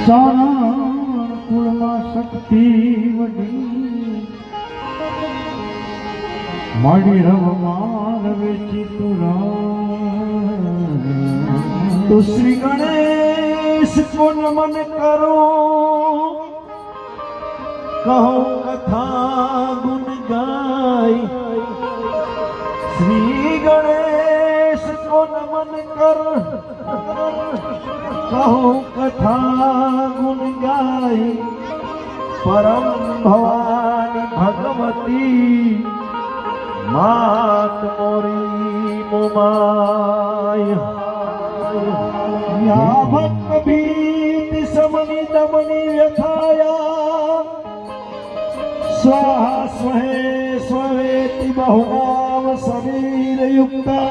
ચારણ કુળમાં શક્તિ વડી માડી રવમાન વેચી તો શ્રી ગણેશ કો નમન કરો કહો કથા ગુણ ગાય શ્રી ગણેશ કો નમન કર કહો કથા ગુણ ગાય પરમ ભવાની ભગવતી માત મોરી મોમાય યા ભક્ત ભીતિ સમની દમની વ્યથાયા સ્વાહા સ્વહે સ્વેતિ બહુનામ શરીર યુક્તા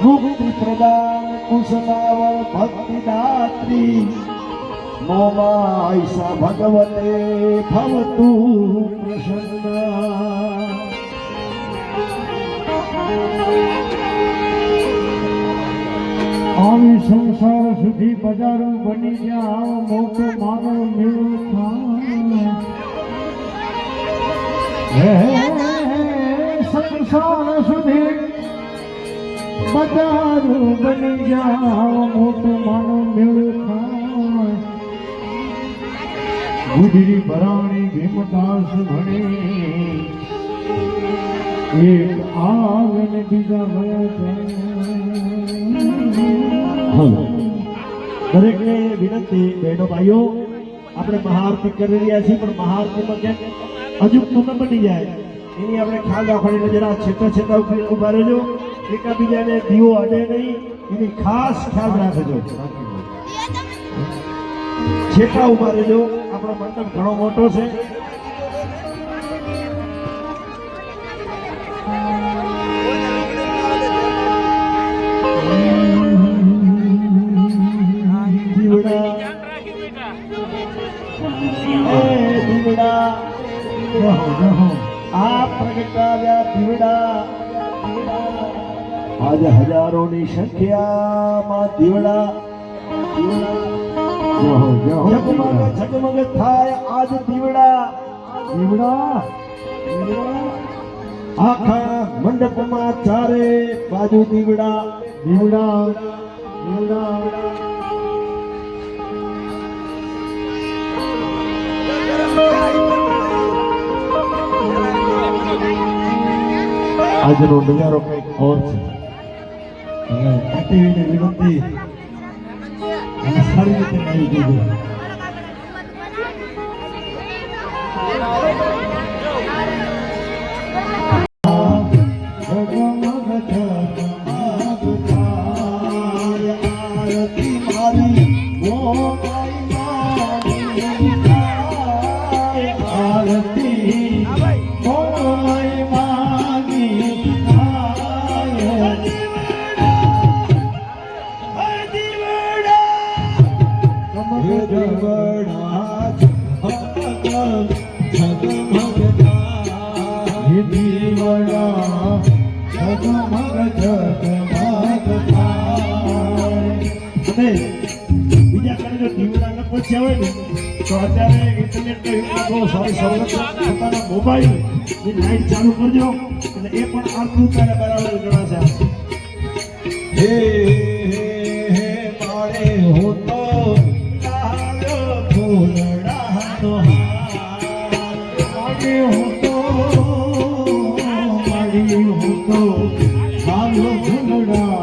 મુક્તિ પ્રદાન કુશલાવર ભક્તિ દાત્રી મોમાયસા ભગવતે ભવતુ પ્રસન્ના આવી સંસાર સુધી બજારું બની ગયા મોટો માનવ મેળો સંસાર સુધી બજારું બની ગયા મોટો માનવ મેળો ગુજરી ભરાણી ભીમદાસ ભણે એક આવે ને બીજા ગયા દરેકને વિનંતી બહેનો ભાઈઓ આપણે મહાઆરતી કરી રહ્યા છીએ પણ મહાઆરતીમાં ક્યાંક અજુગતું ન બની જાય એની આપણે ખ્યાલ રાખવાની એટલે જરા છેટા ઉભા રહેજો એકાબીજાને દીવો અડે નહીં એની ખાસ ખ્યાલ રાખજો છેટા ઉભા રહેજો આપણો મંડપ ઘણો મોટો છે આ પ્રગટાવ્યા દીવડા આજે હજારોની સંખ્યામાં દીવડા ઝગમગ થાય આજ દીવડા આખા મંડપમાં ચારે બાજુ દીવડા આજનો નજારો કંઈક ઓર છે અને એટીવીની વિનંતી અને સારી રીતે આવી દીધું બીજા કારણે જો દીવડા ન પહોંચ્યા હોય ને તો અત્યારે ઇન્ટરનેટનો યુગમાં બહુ સારી સવલત પોતાના મોબાઈલની લાઈટ ચાલુ કરજો એટલે એ પણ આખું ત્યારે બરાબર ગણાશે હે માળે હો તો લાગ્યો ફૂલડાનો માળે હો તો લાગ્યો ફૂલડા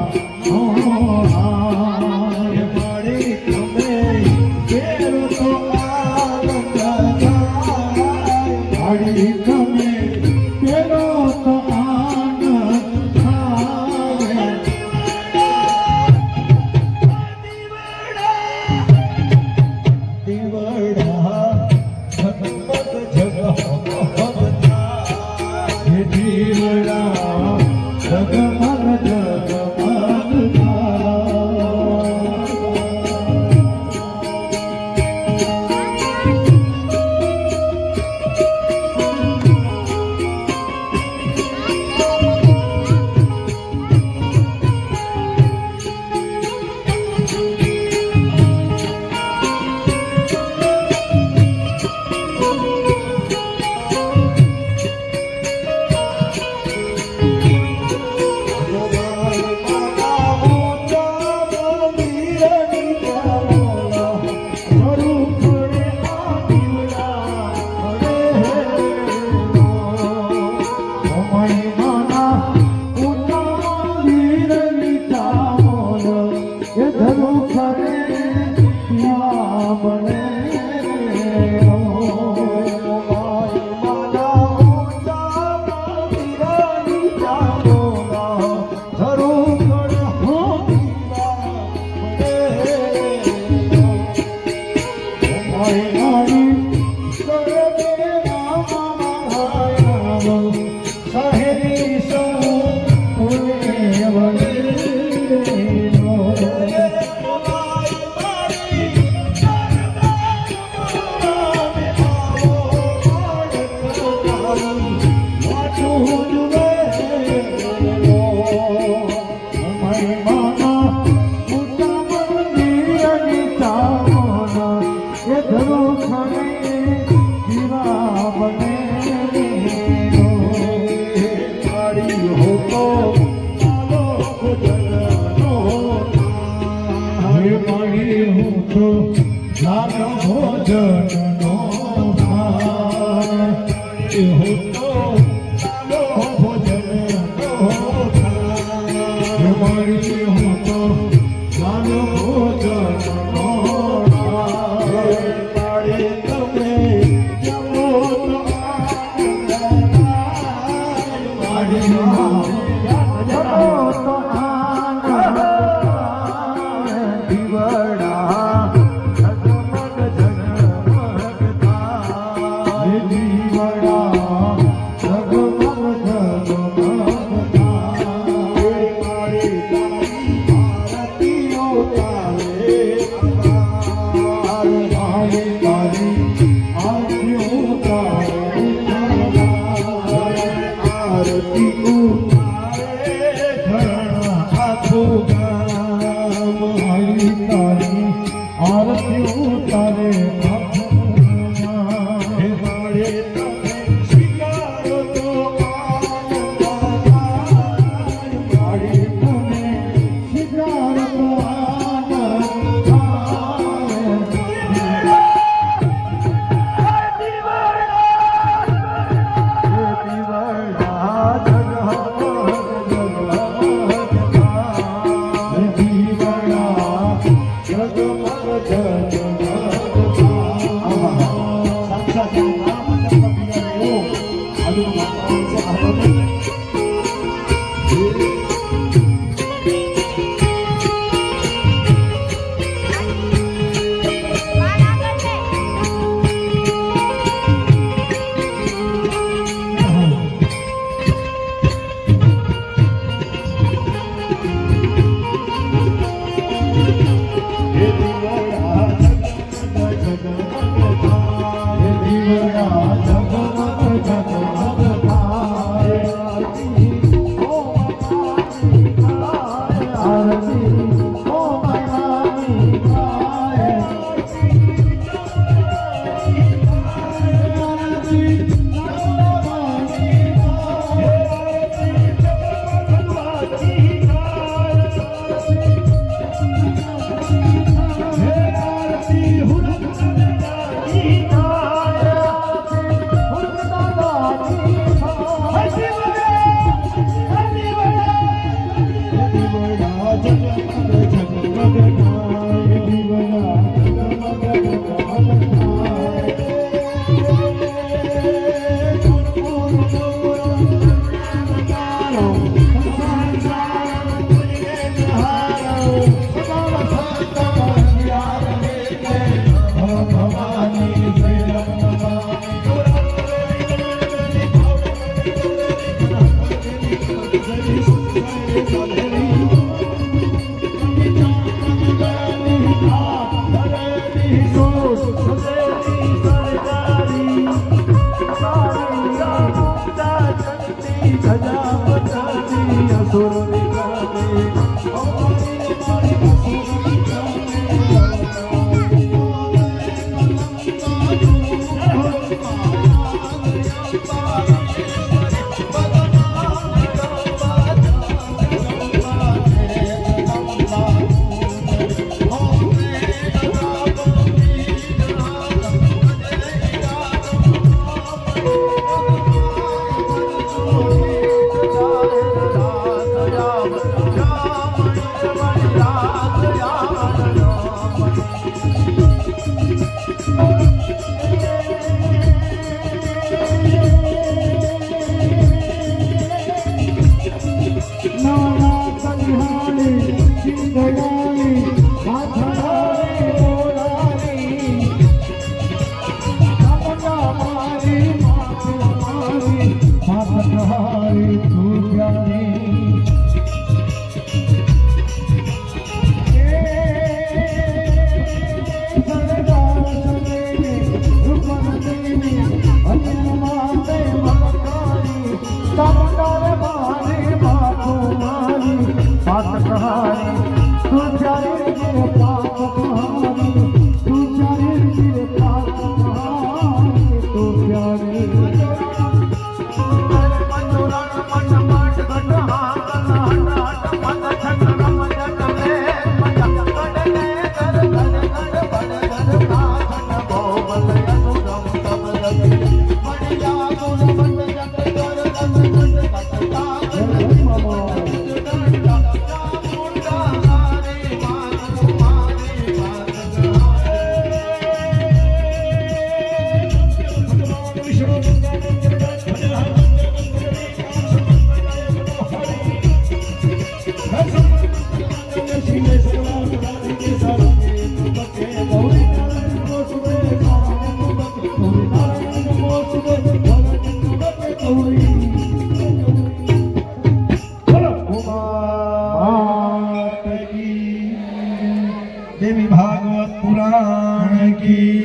ધરું ખરે પીવા બને गिर पाप कहानी तू प्यारे गिर पाप कहानी तू प्यारे દેવી ભાગવત પુરાણ કી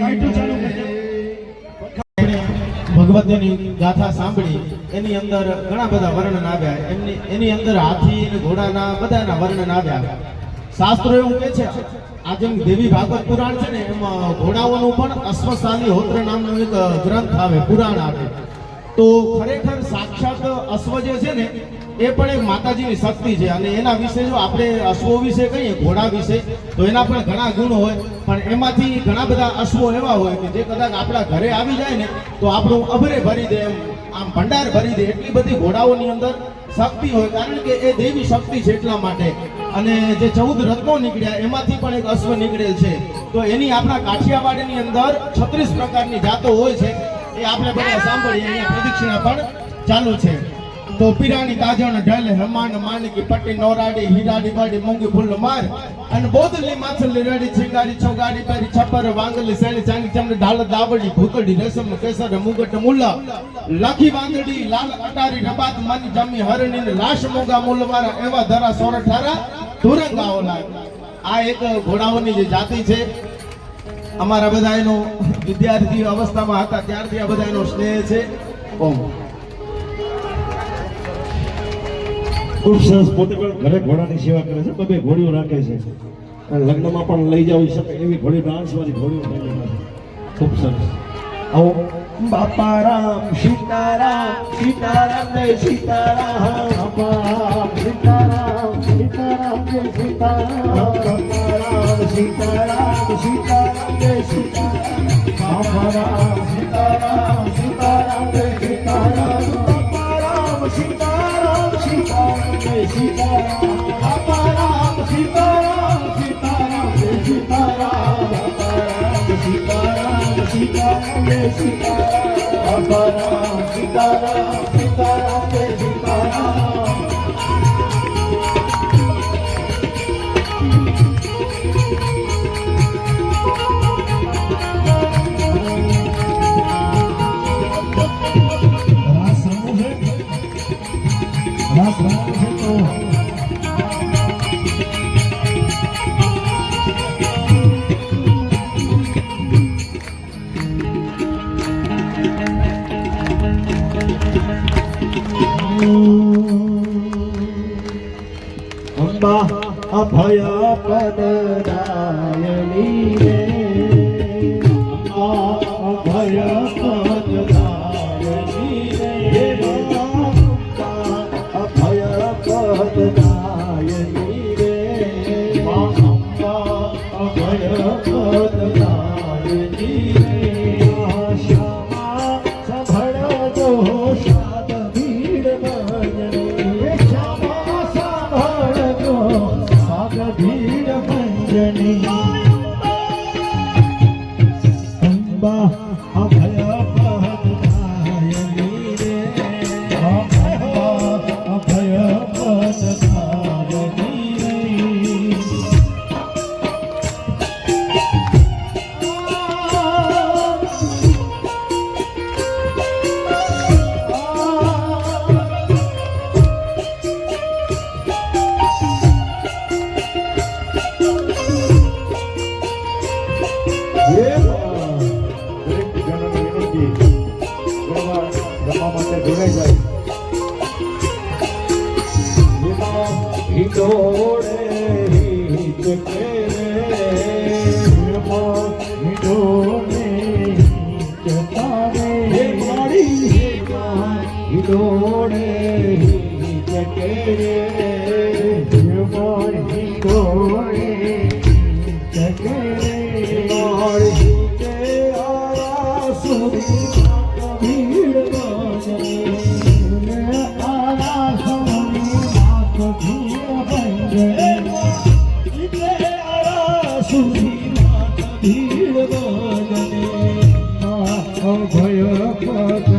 ભગવતીની ગાથા સાંભળી એની અંદર ઘણા બધા વર્ણન આવ્યા એની અંદર હાથી અને ઘોડાના બધાના વર્ણન આવ્યા શાસ્ત્રો એવું કહે છે આ જેમ દેવી ભાગવત પુરાણ છે ને એમાં ઘોડાઓનું પણ અશ્વશાલી હોત્ર નામનો એક ગ્રંથ આવે પુરાણ આવે તો ખરેખર સાક્ષાત અશ્વ જે છે ને એ પણ એક માતાજીની શક્તિ છે અને એના વિશે જો આપણે અશ્વો વિશે કહીએ ઘોડા વિશે તો એના પણ ઘણા ગુણ હોય પણ એમાંથી ઘણા બધા અશ્વો એવા હોય કે જે કદાચ આપણા ઘરે આવી જાય ને તો આપણું અભરે ભરી દે એમ આમ ભંડાર ભરી દે એટલી બધી ઘોડાઓની અંદર શક્તિ હોય કારણ કે એ દેવી શક્તિ છે એટલા માટે અને જે 14 રત્નો નીકળ્યા એમાંથી પણ એક અશ્વ નીકળેલ છે તો એની આપણા કાઠિયાવાડની અંદર 36 પ્રકારની જાતો હોય છે એ આપણે બધા સાંભળીએ અહીંયા પ્રદક્ષિણા પણ ચાલુ છે તો પીરાણી તાજણ ઢલ હમાન માનકી પટ્ટી નોરાડી હીરાડી બાડી મૂંગી ફૂલ માર અને બોદલી માછલી રેડી છીંગારી છોગાડી પેરી છપ્પર વાંગલી સેણી ચાંદી ચમડી ઢાલ દાવડી ભૂતડી રેશમ કેસર મુગટ મુલ્લા લાખી વાંદડી લાલ અટારી રબાત માની જમી હરણી લાશ મોગા મૂલવાળા એવા ધરા સોરઠારા ધુરંગાઓલા આ એક ઘોડાઓની જે જાતિ છે અમારા બધા એનો વિદ્યાર્થી અવસ્થામાં હતા ત્યારથી આ બધા એનો સ્નેહ છે ઓમ ખૂબ સરસ પોતે પણ ઘરે ઘોડાની સેવા કરે છે બબે ઘોડીઓ રાખે છે અને લગ્નમાં પણ લઈ જવી શકે એવી ઘોડી ડાન્સ વાળી ઘોડીઓ લઈ જાય છે ખૂબ સરસ આવો બાપા રામ સીતારામ સીતારામ જય સીતારામ બાપા રામ સીતારામ સીતારામ જય સીતારામ બાપા રામ સીતારામ સીતારામ જય સીતારામ બાપા રામ સીતારામ સીતારામ જય સીતારામ બાપા રામ સીતારામ સીતારામ જય સીતારામ બાપા રામ સીતારામ સીતારામ જય સીતારામ બાપા રામ સીતારામ સીતારામ જય સીતારામ બાપા રામ સીતારામ સીતારામ જય સીતારામ અંબા અભય પદદાયની રે અભય પદદાયની રે અભય પદદાયની રે અભય પદદાયની રે શ્યામા સંભળજો શાદ ભીડ ભજની શ્યામા સંભળજો શાદ ભીડ ભજની અંબા અભય પદદાયની રે અંબા અભય પદદાયની રે હિંડોળે હિત કેરે મારી ગોરે જગે મારી કે આસુરી ભીડ બાજે આસુરી માત ભીડ બંગે આસુરી માત ભીડ બાજે ભય પદ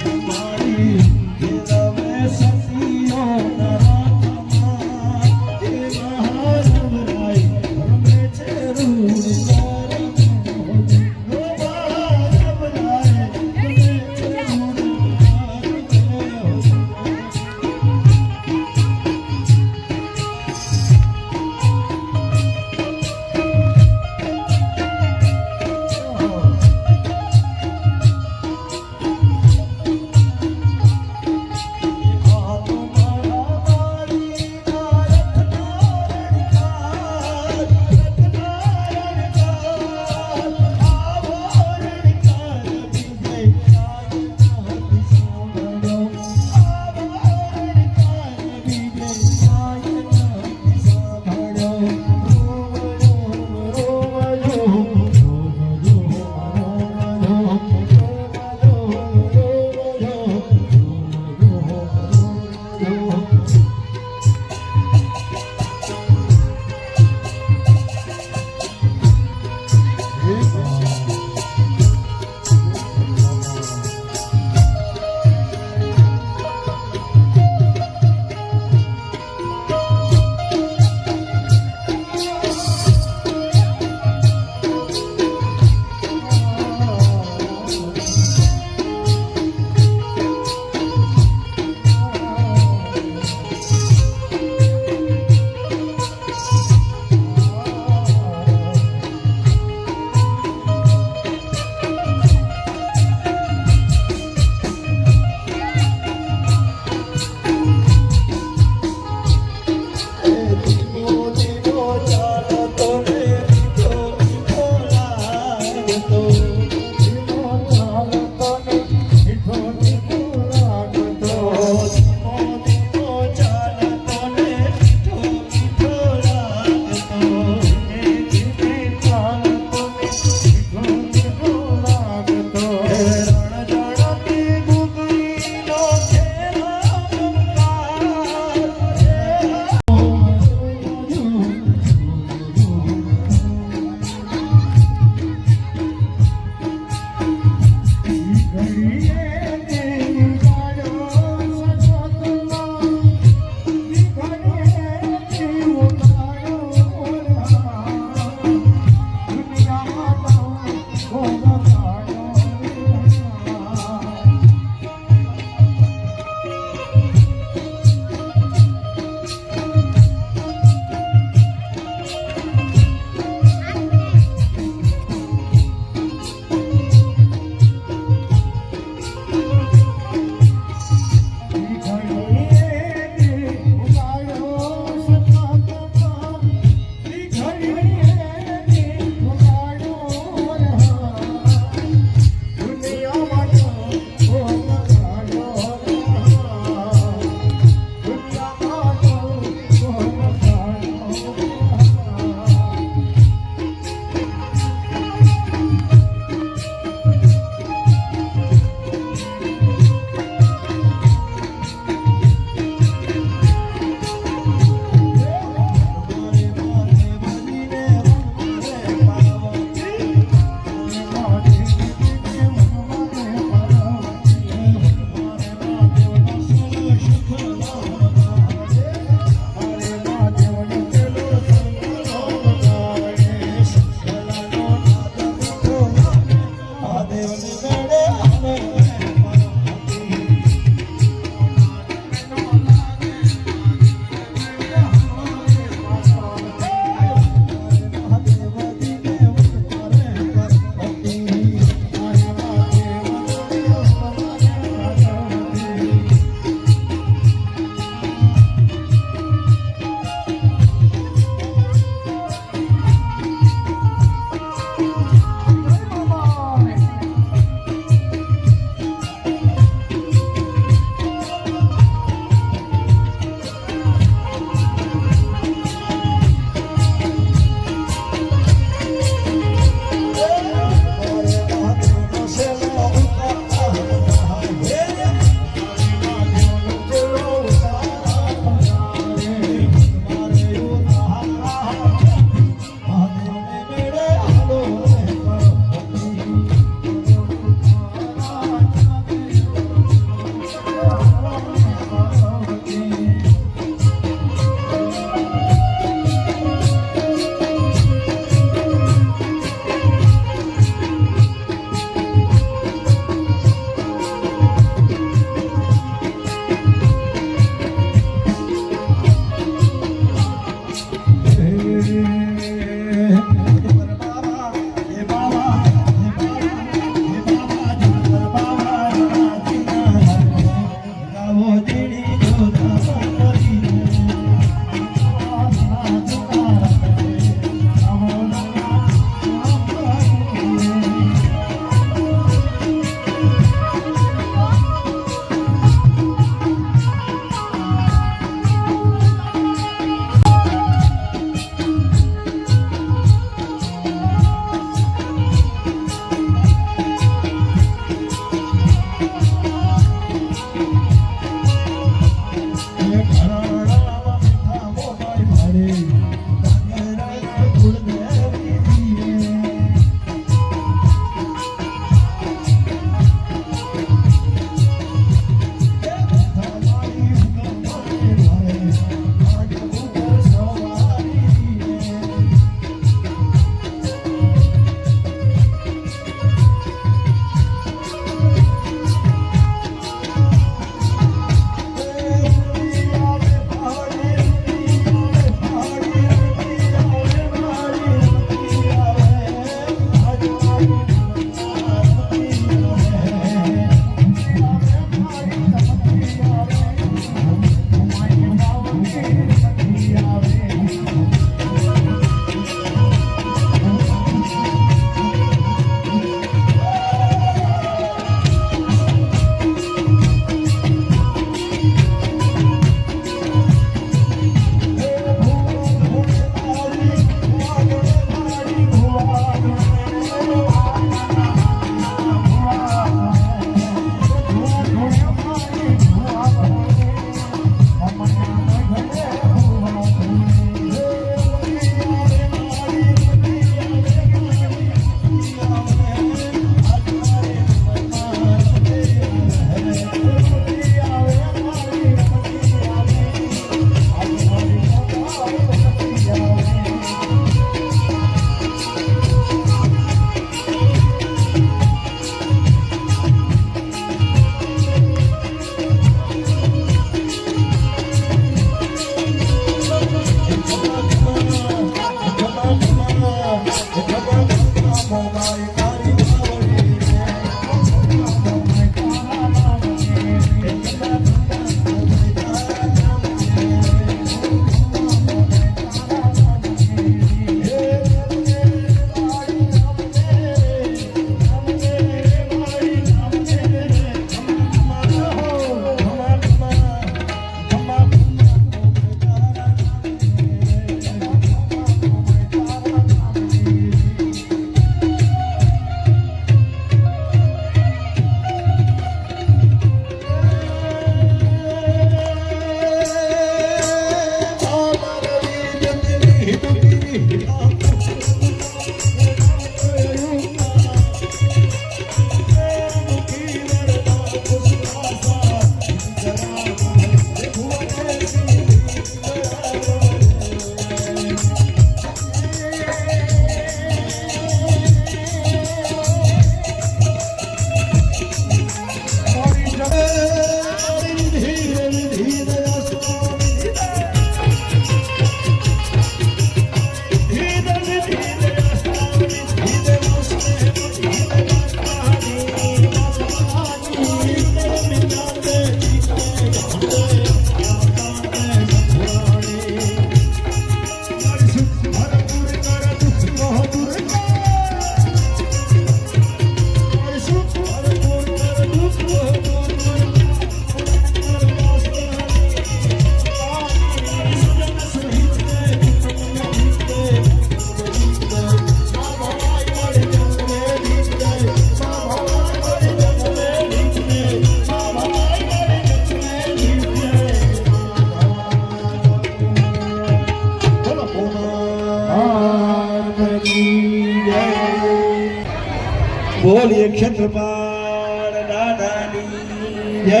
બોલીએ ક્ષેત્રપાળ દાદાની જય.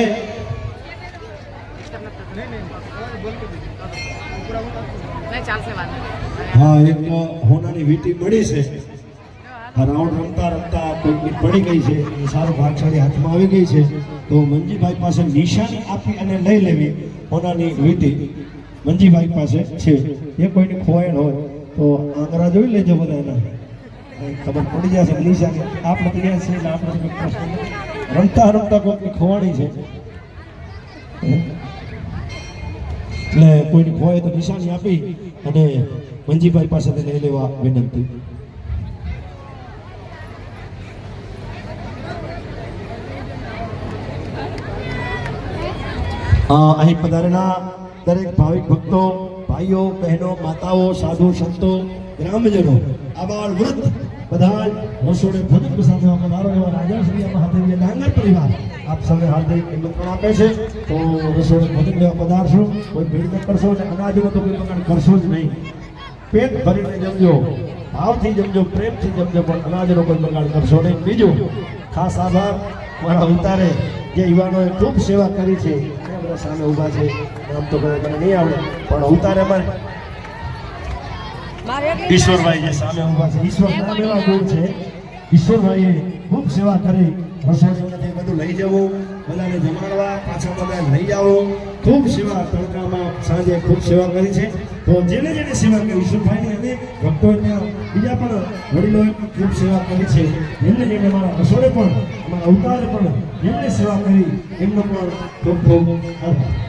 હા, એક હોનાની વીંટી મળી છે. આ રાઉન્ડ રમતા રમતા કોઈકની પડી ગઈ છે, એ સારો ભાગશાળી હાથમાં આવી ગઈ છે. તો મંજીભાઈ પાસે નિશાની આપી અને લઈ લેવી હોનાની વીંટી મંજીભાઈ પાસે છે. એ કોઈને ખોવાયેલ હોય તો આંગળા જોઈ લેજો બધા એના, ખબર પડી જશે. નિશાની આપણે તૈયાર છે એટલે આપણે કોઈ પ્રશ્ન નથી. રમતા રમતા કોઈકની ખોવાણી છે એટલે કોઈની ખોવાય તો નિશાની આપી અને મંજીભાઈ પાસેથી લઈ લેવા વિનંતી. અહીં પધારેલા દરેક ભાવિક ભક્તો, ભાઈઓ, બહેનો, માતાઓ, સાધુ સંતો, ગ્રામજનો, આબાળ વૃદ્ધ બધા રસોડે ભોજન સાથે પધારો એવા રાજા શ્રી મહાદેવીય ડાંગર પરિવાર આપ સૌને હાર્દિક નિમંત્રણ આપે છે. તો રસોડે ભોજન લેવા પધારશો, કોઈ ભીડ ન કરશો અને અનાજનો તો કોઈ બગાડ કરશો જ નહીં. પેટ ભરીને જમજો, ભાવથી જમજો, પ્રેમથી જમજો, પણ અનાજનો કોઈ બગાડ કરશો નહીં. બીજું ખાસ આભાર મારા ઉતારે જે યુવાનોએ ખૂબ સેવા કરી છે. સામે ઊભા છે, નામ તો મને નહીં આવડે, પણ ઉતારે માં ઈશ્વરભાઈ જે સામે ઊભા છે, ઈશ્વર નામ એવા ગુણ છે. ઈશ્વરભાઈએ ખૂબ સેવા કરી. રસોઈમાંથી બધું લઈ જવું, બધાને જમાડવા, પાછા બધા લઈ જાઓ. ખૂબ સેવા તડકામાં સાંજે ખૂબ સેવા કરી છે. તો જેને જેને સેવા કરી ઈશ્વરભાઈની અને ભક્તોને બીજા પણ વડીલોએ પણ ખૂબ સેવા કરી છે. જેમને જેને અમારા રસોડે પણ અમારા અવતારે પણ જેમને સેવા કરી એમનો પણ ખૂબ ખૂબ આભાર.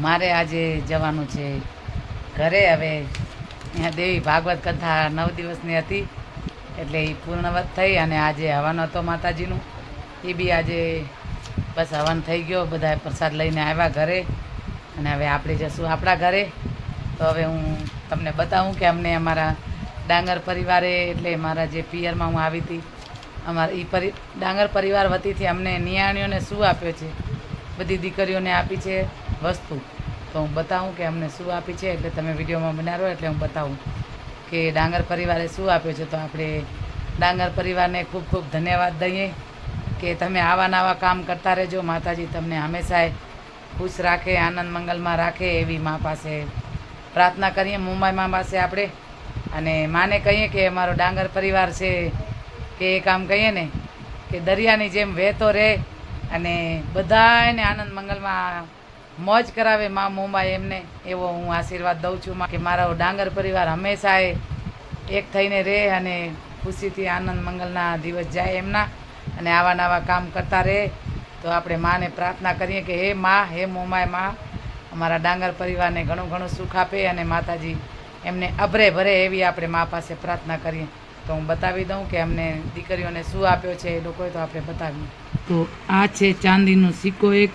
મારે આજે જવાનું છે ઘરે. હવે અહીંયા દેવી ભાગવત કથા 9 દિવસની હતી એટલે એ પૂર્ણવત થઈ અને આજે હવન હતો માતાજીનું. એ બી આજે બસ હવન થઈ ગયો. બધા પ્રસાદ લઈને આવ્યા ઘરે અને હવે આપણે જશું આપણા ઘરે. તો હવે હું તમને બતાવું કે અમને અમારા ડાંગર પરિવારે એટલે મારા જે પિયરમાં હું આવી હતી અમારા ડાંગર પરિવાર વતીથી અમને નિયાણીઓને શું આપ્યો છે. બધી દીકરીઓને આપી છે વસ્તુ. તો હું બતાવું કે અમને શું આપી છે. એટલે તમે વિડીયોમાં બનાવો એટલે હું બતાવું કે ડાંગર પરિવારે શું આપ્યો છે. તો આપણે ડાંગર પરિવારને ખૂબ ખૂબ ધન્યવાદ દઈએ કે તમે આવા નવા કામ કરતા રહેજો. માતાજી તમને હંમેશા ખુશ રાખે, આનંદ મંગલમાં રાખે એવી મા પાસે પ્રાર્થના કરીએ. મુંબઈ મા પાસે આપણે અને માને કહીએ કે અમારો ડાંગર પરિવાર છે કે એ કામ કહીએ ને કે દરિયાની જેમ વહેતો રહે અને બધાને આનંદ મંગલમાં મોજ કરાવે મા મુંબઈ એમને. એવો હું આશીર્વાદ દઉં છું કે મારો ડાંગર પરિવાર હંમેશા એક થઈને રહે અને ખુશીથી આનંદ મંગલના દિવસ જાય એમના અને આવા નવા કામ કરતા રહે. તો આપણે માને પ્રાર્થના કરીએ કે હે મા, હે મુંબઈ મા, અમારા ડાંગર પરિવારને ઘણું ઘણું સુખ આપે અને માતાજી એમને અભરે ભરે એવી આપણે મા પાસે પ્રાર્થના કરીએ. તો હું બતાવી દઉં કે અમને દીકરીઓને શું આપ્યો છે એ લોકોએ. તો આપણે બતાવીએ. તો આ છે ચાંદીનો સિક્કો. એક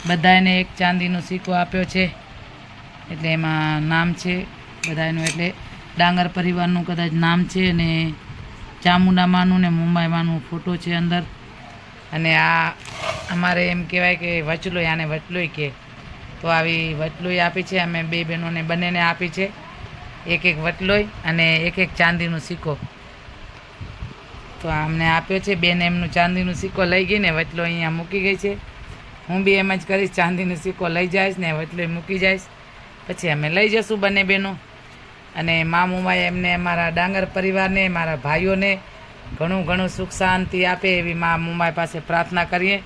બધાને એક ચાંદીનો સિક્કો આપ્યો છે એટલે એમાં નામ છે બધાનું. એટલે ડાંગર પરિવારનું કદાચ નામ છે અને ચામુંડામાનું ને મુંબઈમાંનું ફોટો છે અંદર. અને આ અમારે એમ કહેવાય કે વચલોય, આને વચલોય કે. તો આવી વચલોય આપી છે. અમે 2 બહેનોને બંનેને આપી છે એક એક વચલોય અને એક એક ચાંદીનો સિક્કો. તો અમને આપ્યો છે. બેન એમનું ચાંદીનો સિક્કો લઈ ગઈ ને વચલો અહીંયા મૂકી ગઈ છે. હું બી એમ જ કરીશ, ચાંદીનો સિક્કો લઈ જઈશ ને વચલોય મૂકી જઈશ. પછી અમે લઈ જઈશું બંને બહેનો. અને મા મુંબઈ એમને મારા ડાંગર પરિવારને, મારા ભાઈઓને ઘણું ઘણું સુખ શાંતિ આપે એવી મા મુંબઈ પાસે પ્રાર્થના કરીએ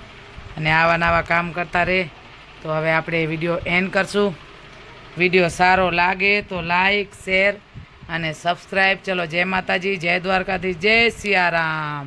અને આવા નવા કામ કરતા રહે. તો હવે આપણે વિડીયો એન્ડ કરશું. વિડીયો સારો લાગે તો લાઈક, શેર અને સબસ્ક્રાઈબ. ચલો, જય માતાજી, જય દ્વારકાધીશ, જય સિયારામ.